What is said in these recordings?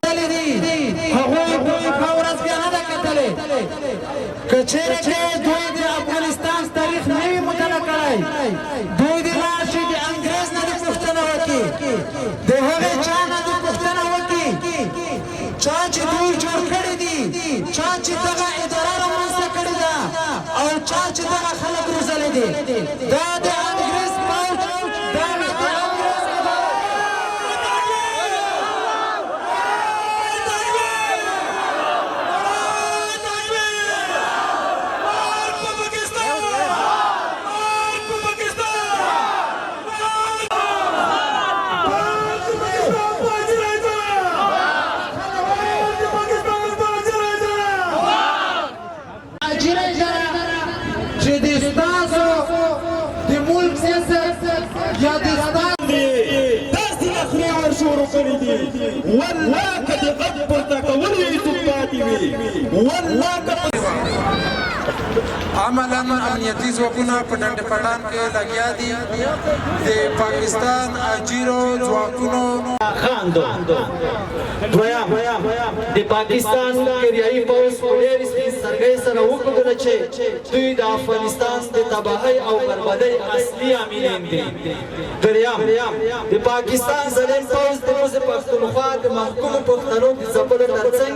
تللی دي هغوی ښه ورځ بیا نه ده کتلې که چېرې کې دوی د افغانستان تاریخ نه وي مطالعه کړی دوی دې لاړ شي د انګریز نه دې پوښتنه وکړي د هغې چا نه دې پوښتنه وکړي چا چې دوی جوړ کړي دي چا چې دغه اداره رامنځته کړې ده او چا چې دغه خلک روزلي دي دا د انګریز پوځ دغه د انګریز والله کدی قد پورته کولی ثباتي وي والله عملاً امنیتي ځواکونه په ډنډ پټان کې لګیا دي د پاکستان اجیرو ځواکونو دویم د پاکستان کریایي پوځ په ډېر سپین سترګۍ سره وښودله چې دوی د افغانستان د تباهۍ او بربادۍ اصلي عاملین دي. دریم د پاکستان ظالم پوځ د موږ پښتونخوا د محکومو پښتنو د ځپلو ترڅنګ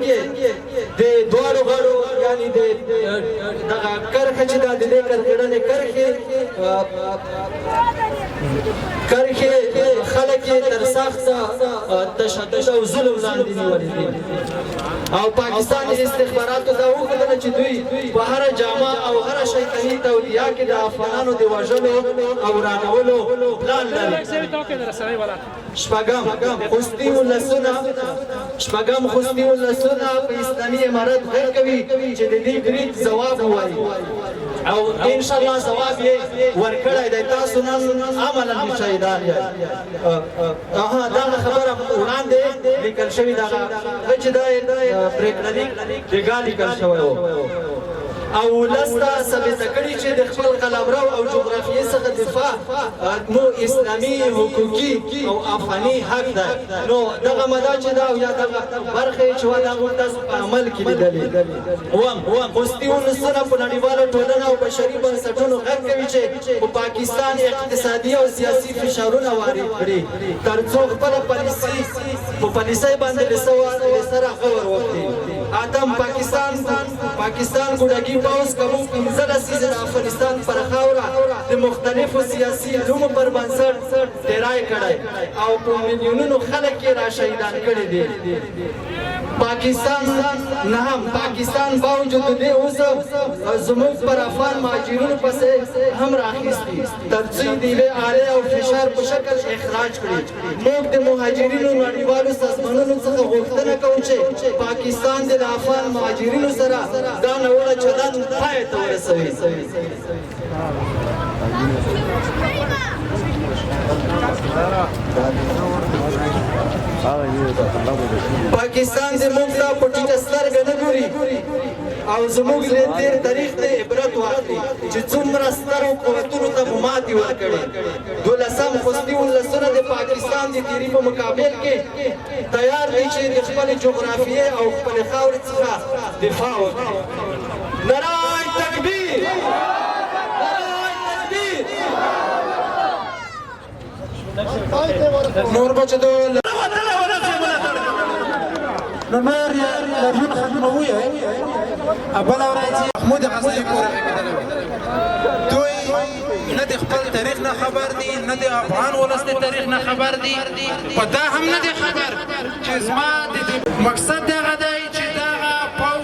د دواړو غاړو یعنې د دغه کرښه چې ده د دې کرکېړنې کرښې خلک یې تر سخته تشدد او ظلم لاندې نیولي دي او پاکستان استخباراتو دا وښودله چې دوی په هره جامه او هره شیطاني تولیه کې د افغانانو د وژلو او ورانولو پلان لري. شپږم خوستي ولسونه په اسلامي امارت غږ کوي چې د دې برید ځواب ووایي او انشاءالله ځواب یې ورکړی دی. تاسو نن عملاً شهیدان یاست. دغه خبره وړاندې لیکل شوې دغه چې دا پریکړه لیکل لیکل شوی و او ولس ته ثابته کړي چې د خپل قلمرو او جغرافیې څخه دفاع مو اسلامي حقوقي او افغاني حق ده. نو دغه ماده چې ده او یا دغه برخې چې وه دا موږ تاسو په عمل کې لیدلې. خوستي ولسونه په نړیواله ټولنه او بشري بنسټونو غږ کوي چې په پاکستان اقتصادي او سیاسي فشارونه وارد کړي تر څو خپله په پالیسۍ باندې له سره غور وکړي. اتم پاکستان ګوډاګي پوځ کوم 15 لسیزې د افغانستان پر خاوره د مختلفو سیاسي علومو پر بنسټ تیرای کړی او په میلیونونو خلک یې را شهیدان کړي دي. پاکستان باوجود د دې اوس زموږ پر افغان مهاجرینو پسې هم راخیستي تر څو د یوې آلې او فشار په شکل اخراج کړي. موږ د مهاجرینو نړیوالو سازمانونو څخه غوښتنه کوو چې پاکستان د افغان مهاجرینو سره دا ناوړه چلند پای ته ورسوي. پاکستان زموږ ته په ټیټه سترګه نه ګوري او زموږ له تېر تاریخ نه عبرت واخلي چې څومره سترو قوتونو ته مو ماتې ورکړې. 12 خوستي ولسونه د پاکستان د تیري په مقابل کې تیار دي چې د خپلې جغرافیې او خپلې خاورې څخه دفاع وکړي. نعره تکبیر! نور بچه دو نمار لرجون ختمویه بل ورځ محمود غزنوي پورې دوی نه د خپل تاریخ نه خبر دي نه د افغان ولس د تاریخ نه خبر دي په دا هم نه دي خبر چې زما د مقصد دغه دی چې دغه پوځ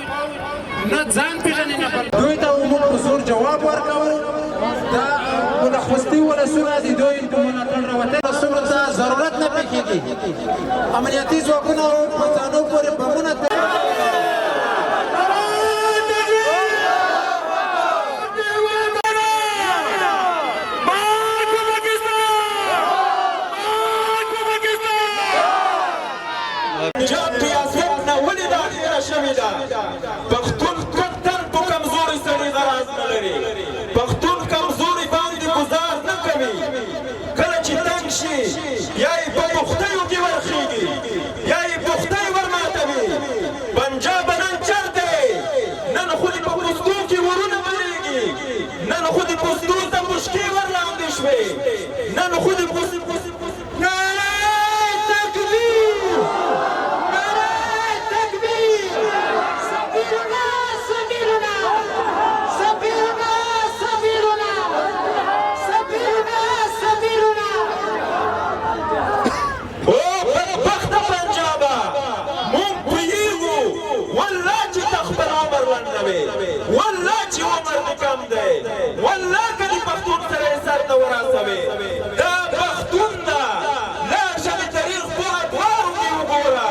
نه ځان پېژني نه بل دوی ته موږ په زور جواب ورکوو. دا خوستي ولسونه دي دوی د ملاتړ راوتلو څومره ته ضرورت نه پېښېږي. امنیتي ځواکونه او پښتانو پورې بمونه پښتون کتن په کمزوري سړي غراز نه لري. پښتون کمزوري باندې گزار نه کوي. کله چې تنګ شي یا یې په بختیو کې ورخېږي یا یې بختۍ ورسوي والله چې عمر دې کم دی والله که دې پښتون سره یې سر ته ورسوي دا پښتون ده لاړ شه د تاریخ په ادوارو کې وګوره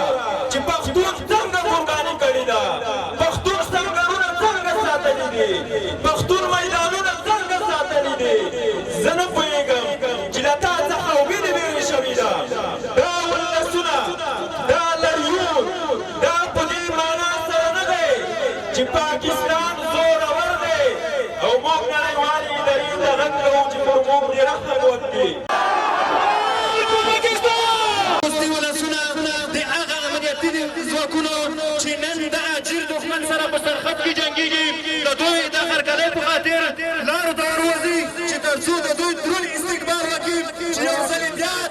چې پښتون څنګه قرباني کړې ده پښتون سنګرونه څنګه ساتلي دي پښتون میدانونه څنګه ساتلي دي زه نه پوهېږم چې له تا څخه وینې ویرې شوې ده دا ولسونه دا لریون دا په دې معنا سره نه دی چې پاکستان زورور دی او موږ نړیوالې ادارې ته غږ کوو چې پر موږ دې رحم وکړي چې نن د اجیر دښمن سره په سرحد کې جنګېږي د دوی د هرکلۍ په خاطر لارو ته وروځي چې تر څو د دوی